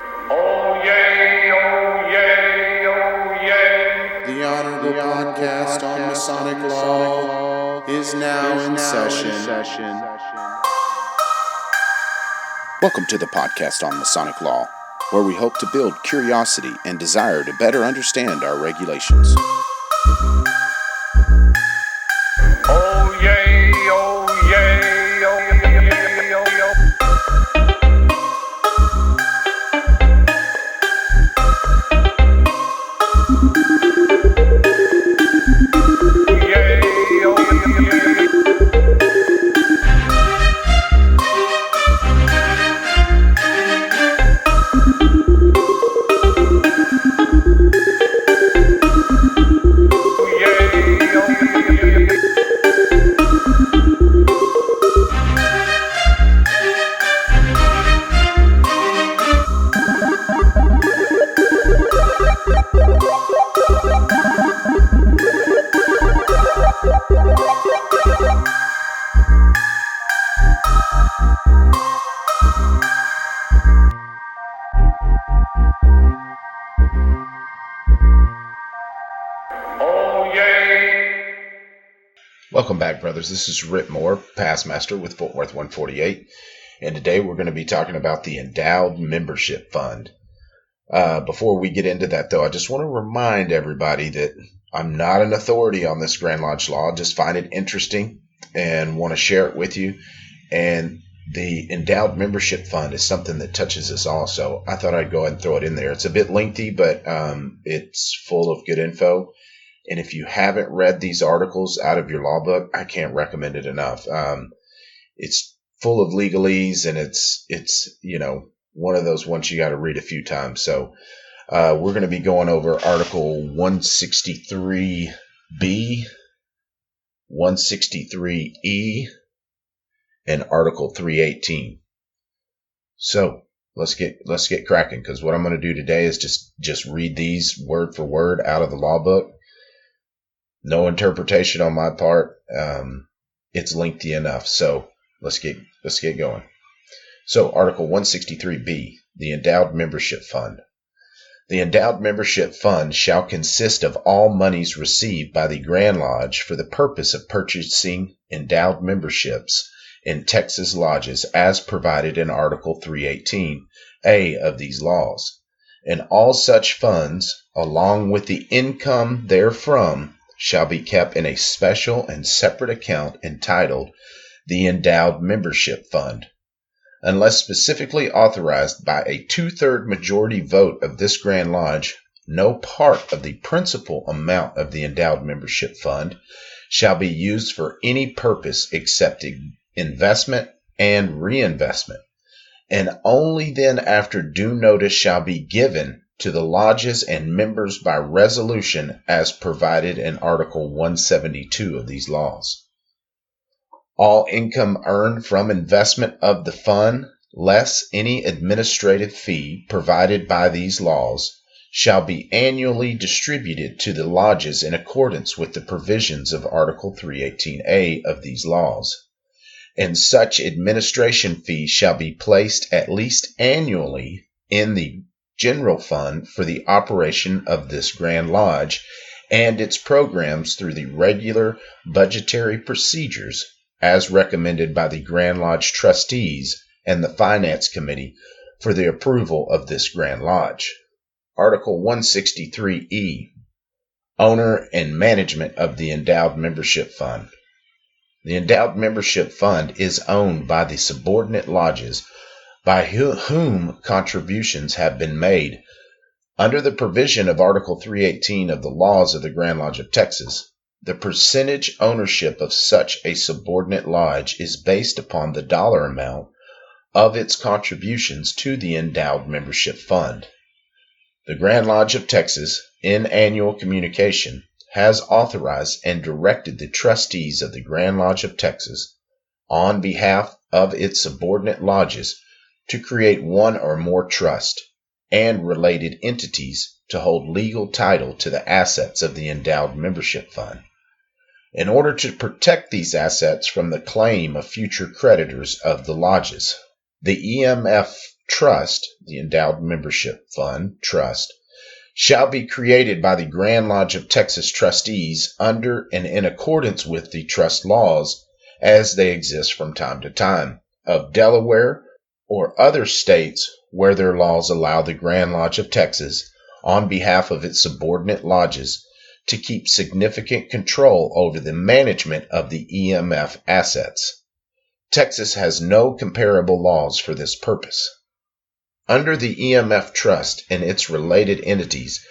Oyez, oyez, oyez. The Honorable Podcast on Masonic Law is now in session. Welcome to the podcast on Masonic Law, where we hope to build curiosity and desire to better understand our regulations. Oyez, oyez, oyez, oyez. Welcome back, brothers. This is Rip Moore, Past Master with Fort Worth 148, and today we're going to be talking about the Endowed Membership Fund. Before we get into that, though, I just want to remind everybody that I'm not an authority on this Grand Lodge law. Just find it interesting and want to share it with you. And the Endowed Membership Fund is something that touches us all, so I thought I'd go ahead and throw it in there. It's a bit lengthy, but it's full of good info. And if you haven't read these articles out of your law book, I can't recommend it enough. It's full of legalese, and it's one of those ones you got to read a few times. So we're going to be going over Article 163B, 163E, and Article 318. So let's get cracking, because what I'm going to do today is just read these word for word out of the law book. No interpretation on my part. It's lengthy enough. So let's get going. So Article 163B, the Endowed Membership Fund. The Endowed Membership Fund shall consist of all monies received by the Grand Lodge for the purpose of purchasing endowed memberships in Texas lodges as provided in Article 318A of these laws. And all such funds, along with the income therefrom, shall be kept in a special and separate account entitled the Endowed Membership Fund. Unless specifically authorized by a 2/3 majority vote of this Grand Lodge, no part of the principal amount of the Endowed Membership Fund shall be used for any purpose except investment and reinvestment, and only then after due notice shall be given to the lodges and members by resolution as provided in Article 172 of these laws. All income earned from investment of the fund, less any administrative fee provided by these laws, shall be annually distributed to the lodges in accordance with the provisions of Article 318A of these laws. And such administration fee shall be placed at least annually in the general fund for the operation of this Grand Lodge and its programs through the regular budgetary procedures as recommended by the Grand Lodge trustees and the Finance Committee for the approval of this Grand Lodge. Article 163E, Owner and Management of the Endowed Membership Fund. The Endowed Membership Fund is owned by the subordinate lodges by whom contributions have been made. Under the provision of Article 318 of the laws of the Grand Lodge of Texas, the percentage ownership of such a subordinate lodge is based upon the dollar amount of its contributions to the Endowed Membership Fund. The Grand Lodge of Texas, in annual communication, has authorized and directed the trustees of the Grand Lodge of Texas, on behalf of its subordinate lodges, to create one or more trust and related entities to hold legal title to the assets of the Endowed Membership Fund. In order to protect these assets from the claim of future creditors of the lodges, the EMF trust, the Endowed Membership Fund trust, shall be created by the Grand Lodge of Texas trustees under and in accordance with the trust laws as they exist from time to time of Delaware or other states where their laws allow the Grand Lodge of Texas, on behalf of its subordinate lodges, to keep significant control over the management of the EMF assets. Texas has no comparable laws for this purpose. Under the EMF Trust and its related entities,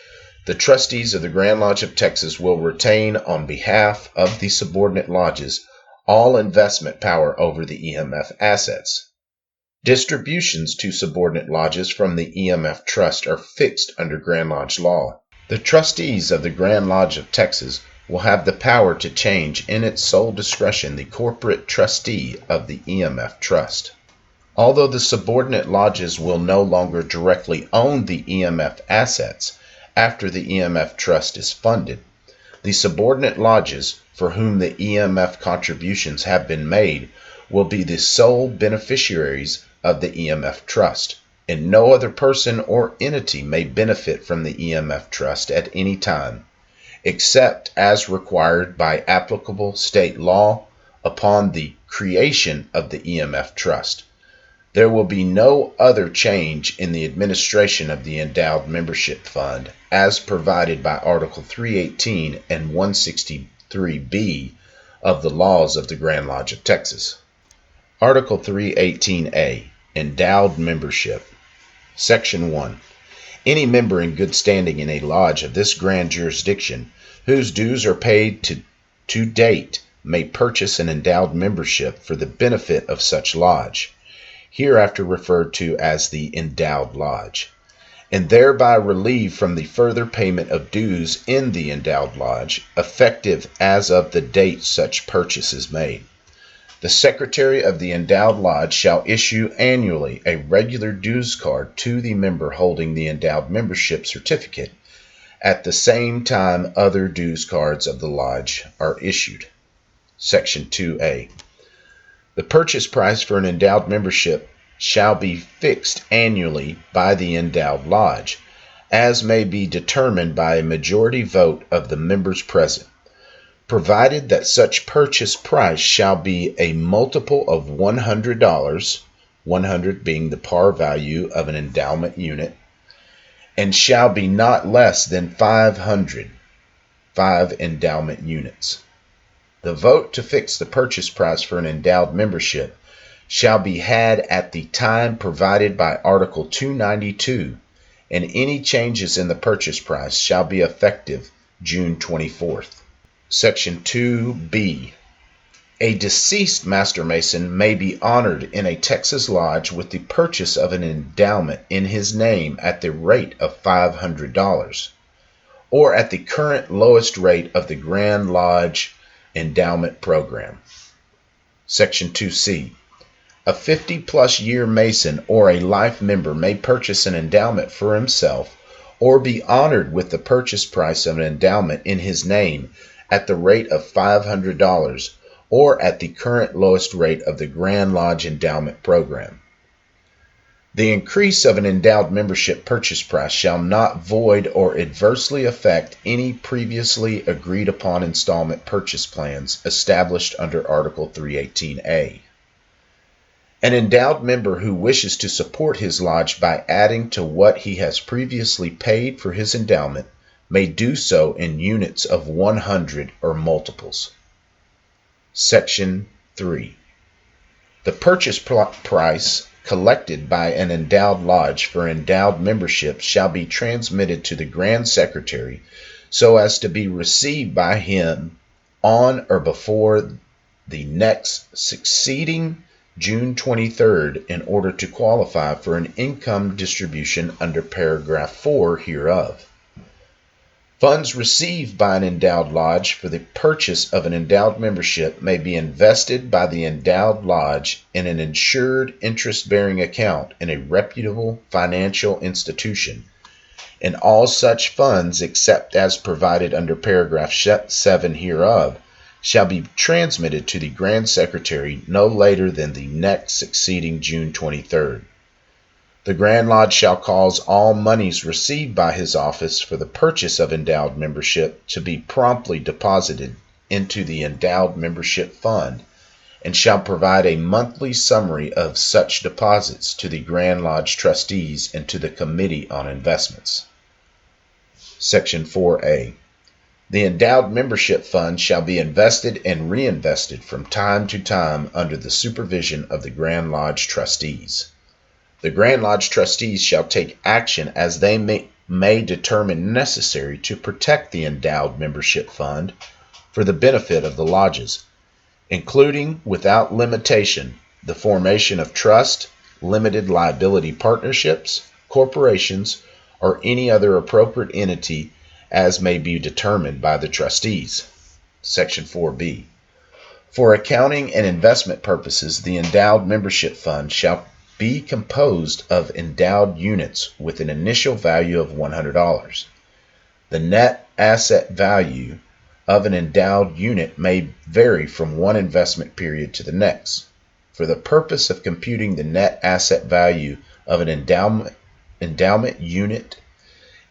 the trustees of the Grand Lodge of Texas will retain, on behalf of the subordinate lodges, all investment power over the EMF assets. Distributions to subordinate lodges from the EMF Trust are fixed under Grand Lodge law. The trustees of the Grand Lodge of Texas will have the power to change in its sole discretion the corporate trustee of the EMF Trust. Although the subordinate lodges will no longer directly own the EMF assets after the EMF Trust is funded, the subordinate lodges for whom the EMF contributions have been made will be the sole beneficiaries of the EMF Trust, and no other person or entity may benefit from the EMF Trust at any time, except as required by applicable state law upon the creation of the EMF Trust. There will be no other change in the administration of the Endowed Membership Fund as provided by Article 318 and 163B of the laws of the Grand Lodge of Texas. Article 318A, Endowed Membership. Section 1. Any member in good standing in a lodge of this grand jurisdiction, whose dues are paid to date, may purchase an endowed membership for the benefit of such lodge, hereafter referred to as the Endowed Lodge, and thereby relieve from the further payment of dues in the Endowed Lodge, effective as of the date such purchase is made. The Secretary of the Endowed Lodge shall issue annually a regular dues card to the member holding the endowed membership certificate. At the same time, other dues cards of the lodge are issued. Section 2A. The purchase price for an endowed membership shall be fixed annually by the Endowed Lodge, as may be determined by a majority vote of the members present, provided that such purchase price shall be a multiple of $100, 100 being the par value of an endowment unit, and shall be not less than 500, 5 endowment units. The vote to fix the purchase price for an endowed membership shall be had at the time provided by Article 292, and any changes in the purchase price shall be effective June 24th. Section 2B. A deceased Master Mason may be honored in a Texas lodge with the purchase of an endowment in his name at the rate of $500, or at the current lowest rate of the Grand Lodge Endowment Program. Section 2C. A 50-plus year Mason or a life member may purchase an endowment for himself or be honored with the purchase price of an endowment in his name at the rate of $500 or at the current lowest rate of the Grand Lodge Endowment Program. The increase of an endowed membership purchase price shall not void or adversely affect any previously agreed upon installment purchase plans established under Article 318A. An endowed member who wishes to support his lodge by adding to what he has previously paid for his endowment may do so in units of 100 or multiples. Section 3. The purchase price collected by an endowed lodge for endowed membership shall be transmitted to the Grand Secretary so as to be received by him on or before the next succeeding June 23rd in order to qualify for an income distribution under paragraph 4 hereof. Funds received by an endowed lodge for the purchase of an endowed membership may be invested by the endowed lodge in an insured interest-bearing account in a reputable financial institution, and all such funds, except as provided under paragraph 7 hereof, shall be transmitted to the Grand Secretary no later than the next succeeding June 23rd. The Grand Lodge shall cause all monies received by his office for the purchase of endowed membership to be promptly deposited into the Endowed Membership Fund, and shall provide a monthly summary of such deposits to the Grand Lodge trustees and to the Committee on Investments. Section 4A. The Endowed Membership Fund shall be invested and reinvested from time to time under the supervision of the Grand Lodge trustees. The Grand Lodge trustees shall take action as they may determine necessary to protect the Endowed Membership Fund for the benefit of the lodges, including, without limitation, the formation of trust, limited liability partnerships, corporations, or any other appropriate entity as may be determined by the trustees. Section 4B. For accounting and investment purposes, the Endowed Membership Fund shall be composed of endowed units with an initial value of $100. The net asset value of an endowed unit may vary from one investment period to the next. For the purpose of computing the net asset value of an endowment unit,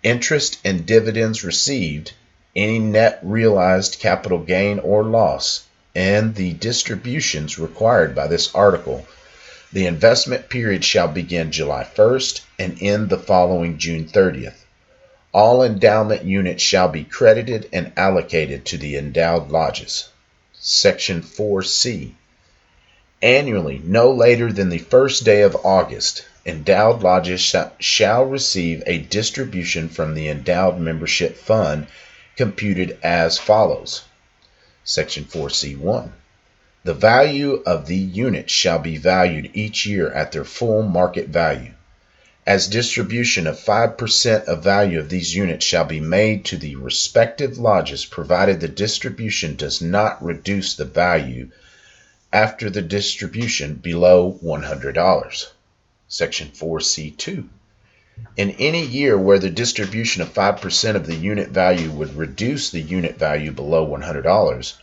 interest and dividends received, any net realized capital gain or loss, and the distributions required by this article, the investment period shall begin July 1st and end the following June 30th. All endowment units shall be credited and allocated to the endowed lodges. Section 4C. Annually, no later than the first day of August, endowed lodges shall receive a distribution from the Endowed Membership Fund computed as follows. Section 4C1. The value of the units shall be valued each year at their full market value. As distribution of 5% of value of these units shall be made to the respective lodges, provided the distribution does not reduce the value after the distribution below $100. Section 4C2. In any year where the distribution of 5% of the unit value would reduce the unit value below $100,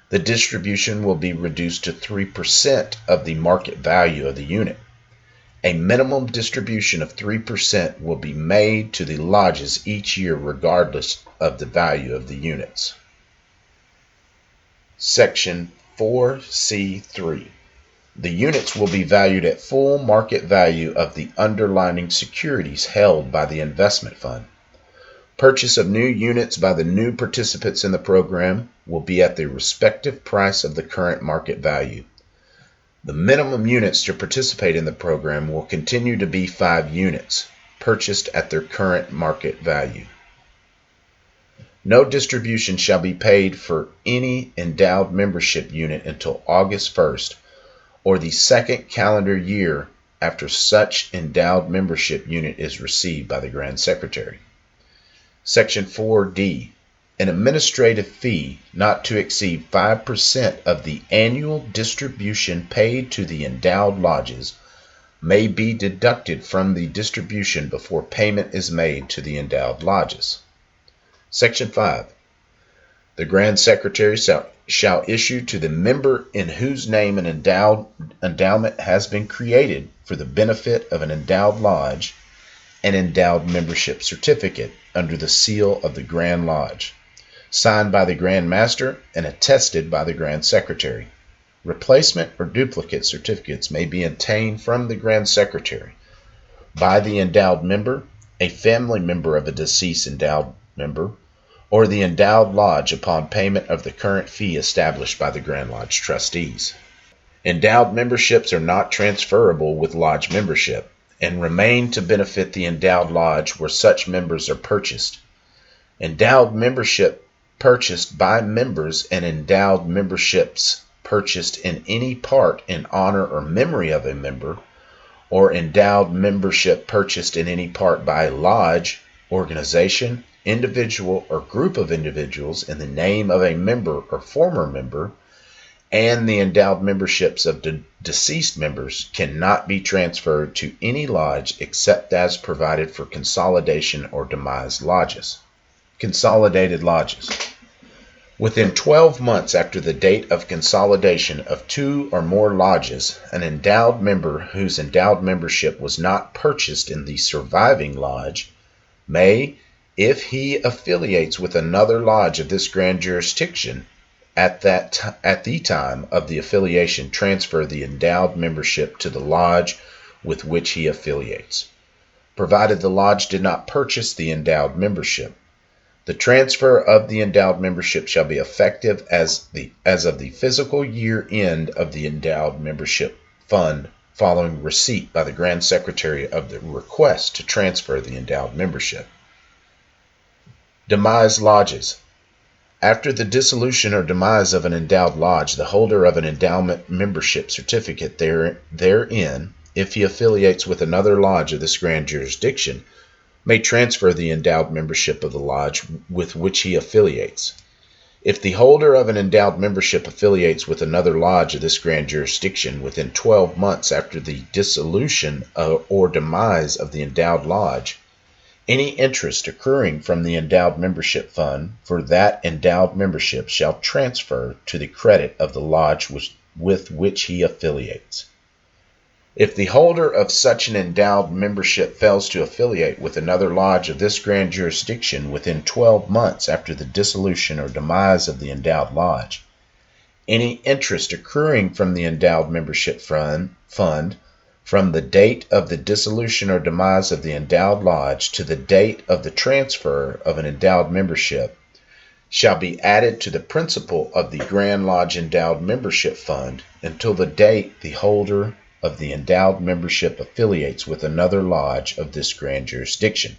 the distribution will be reduced to 3% of the market value of the unit. A minimum distribution of 3% will be made to the lodges each year regardless of the value of the units. Section 4C3. The units will be valued at full market value of the underlying securities held by the investment fund. Purchase of new units by the new participants in the program will be at the respective price of the current market value. The minimum units to participate in the program will continue to be 5 units, purchased at their current market value. No distribution shall be paid for any endowed membership unit until August 1st, or the second calendar year after such endowed membership unit is received by the Grand Secretary. Section 4D. An administrative fee not to exceed 5% of the annual distribution paid to the endowed lodges may be deducted from the distribution before payment is made to the endowed lodges. Section 5. The Grand Secretary shall issue to the member in whose name an endowment has been created for the benefit of an endowed lodge an endowed membership certificate under the seal of the Grand Lodge, signed by the Grand Master and attested by the Grand Secretary. Replacement or duplicate certificates may be obtained from the Grand Secretary by the endowed member, a family member of a deceased endowed member, or the endowed lodge upon payment of the current fee established by the Grand Lodge trustees. Endowed memberships are not transferable with lodge membership and remain to benefit the endowed lodge where such members are purchased. Endowed membership purchased by members and endowed memberships purchased in any part in honor or memory of a member, or endowed membership purchased in any part by a lodge, organization, individual, or group of individuals in the name of a member or former member, and the endowed memberships of deceased members cannot be transferred to any lodge except as provided for consolidation or demise lodges. Consolidated lodges. Within 12 months after the date of consolidation of 2 or more lodges, an endowed member whose endowed membership was not purchased in the surviving lodge may, if he affiliates with another lodge of this grand jurisdiction, at the time of the affiliation, transfer the endowed membership to the lodge with which he affiliates, provided the lodge did not purchase the endowed membership. The transfer of the endowed membership shall be effective as of the fiscal year end of the endowed membership fund following receipt by the Grand Secretary of the request to transfer the endowed membership. Demise lodges. After the dissolution or demise of an endowed lodge, the holder of an endowment membership certificate therein, if he affiliates with another lodge of this grand jurisdiction, may transfer the endowed membership of the lodge with which he affiliates. If the holder of an endowed membership affiliates with another lodge of this grand jurisdiction within 12 months after the dissolution or demise of the endowed lodge, any interest accruing from the endowed membership fund for that endowed membership shall transfer to the credit of the lodge with which he affiliates. If the holder of such an endowed membership fails to affiliate with another lodge of this grand jurisdiction within 12 months after the dissolution or demise of the endowed lodge, any interest accruing from the endowed membership fund from the date of the dissolution or demise of the endowed lodge to the date of the transfer of an endowed membership shall be added to the principal of the Grand Lodge Endowed Membership Fund until the date the holder of the endowed membership affiliates with another lodge of this grand jurisdiction,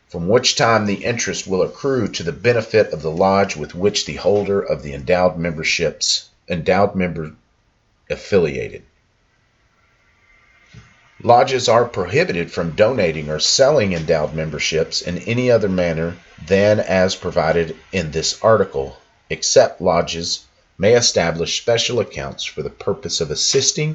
from which time the interest will accrue to the benefit of the lodge with which the holder of the endowed member affiliated. Lodges are prohibited from donating or selling endowed memberships in any other manner than as provided in this article, except lodges may establish special accounts for the purpose of assisting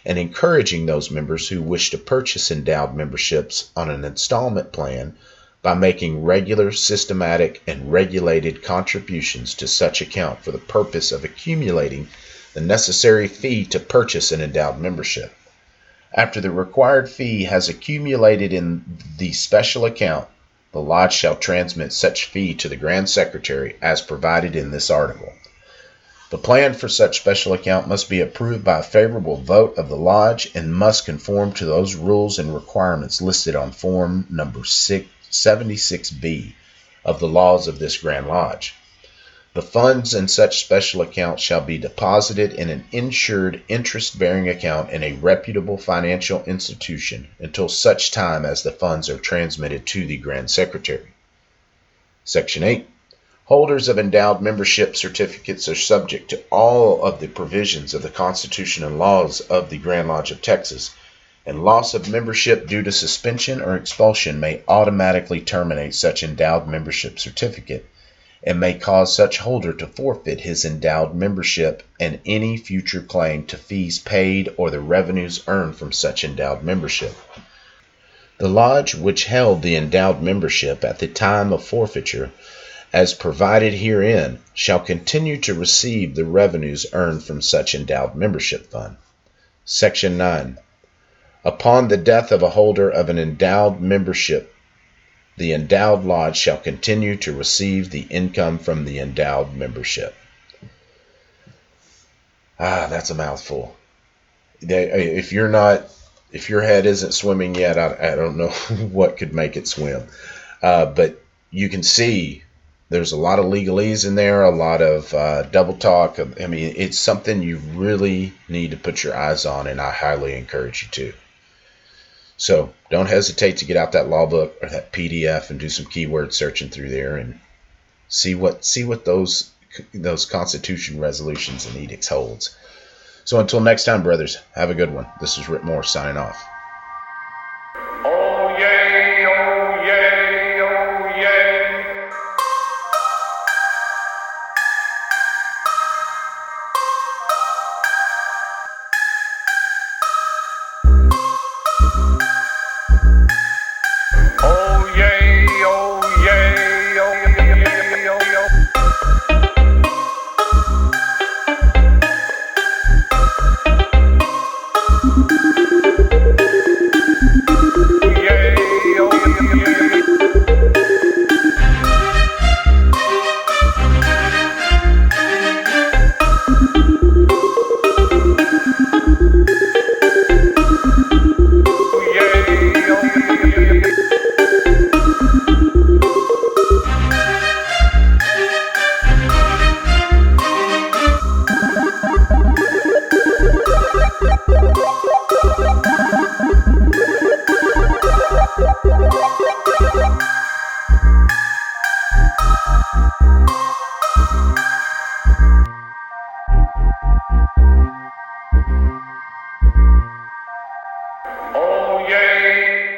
and encouraging those members who wish to purchase endowed memberships on an installment plan by making regular, systematic, and regulated contributions to such account for the purpose of accumulating the necessary fee to purchase an endowed membership. After the required fee has accumulated in the special account, the lodge shall transmit such fee to the Grand Secretary as provided in this article. The plan for such special account must be approved by a favorable vote of the lodge and must conform to those rules and requirements listed on Form Number 76B of the laws of this Grand Lodge. The funds in such special account shall be deposited in an insured interest-bearing account in a reputable financial institution until such time as the funds are transmitted to the Grand Secretary. Section 8. Holders of endowed membership certificates are subject to all of the provisions of the Constitution and laws of the Grand Lodge of Texas, and loss of membership due to suspension or expulsion may automatically terminate such endowed membership certificate and may cause such holder to forfeit his endowed membership and any future claim to fees paid or the revenues earned from such endowed membership. The lodge which held the endowed membership at the time of forfeiture, as provided herein, shall continue to receive the revenues earned from such endowed membership fund. Section 9. Upon the death of a holder of an endowed membership, the endowed lodge shall continue to receive the income from the endowed membership. That's a mouthful. If your head isn't swimming yet, I don't know what could make it swim. But you can see there's a lot of legalese in there, a lot of double talk. I mean, it's something you really need to put your eyes on, and I highly encourage you to. So don't hesitate to get out that law book or that PDF and do some keyword searching through there and see what those Constitution resolutions and edicts holds. So until next time, brothers, have a good one. This is Rip Moore signing off. Oyez, oyez, oyez. Oyez, oyez, oyez, oyez. Oyez.